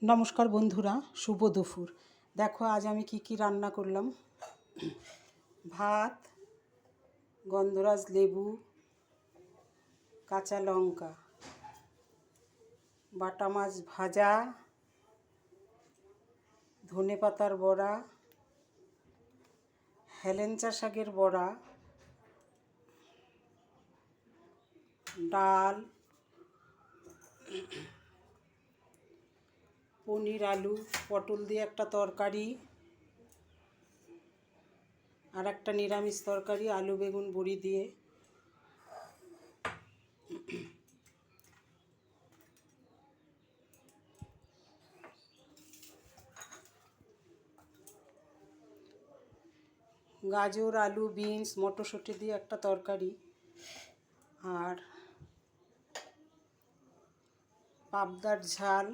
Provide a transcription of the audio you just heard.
নমস্কার বন্ধুরা, শুভ দুপুর। দেখো আজ আমি কি রান্না করলাম। ভাত, গন্ধরাজ লেবু, কাঁচা লঙ্কা, বাটা মাছ ভাজা, ধনেপাতার বড়া, হেলেঞ্চা শাকের বড়া, ডাল, পনির, আলু, পটল দিয়ে একটা তরকারি, আর একটা নিরামিষ তরকারি আলু বেগুন বড়ি দিয়ে। গাজর, আলু, বিনস, মটরশুঁটি দিয়ে একটা তরকারি, আর পাবদার ঝাল,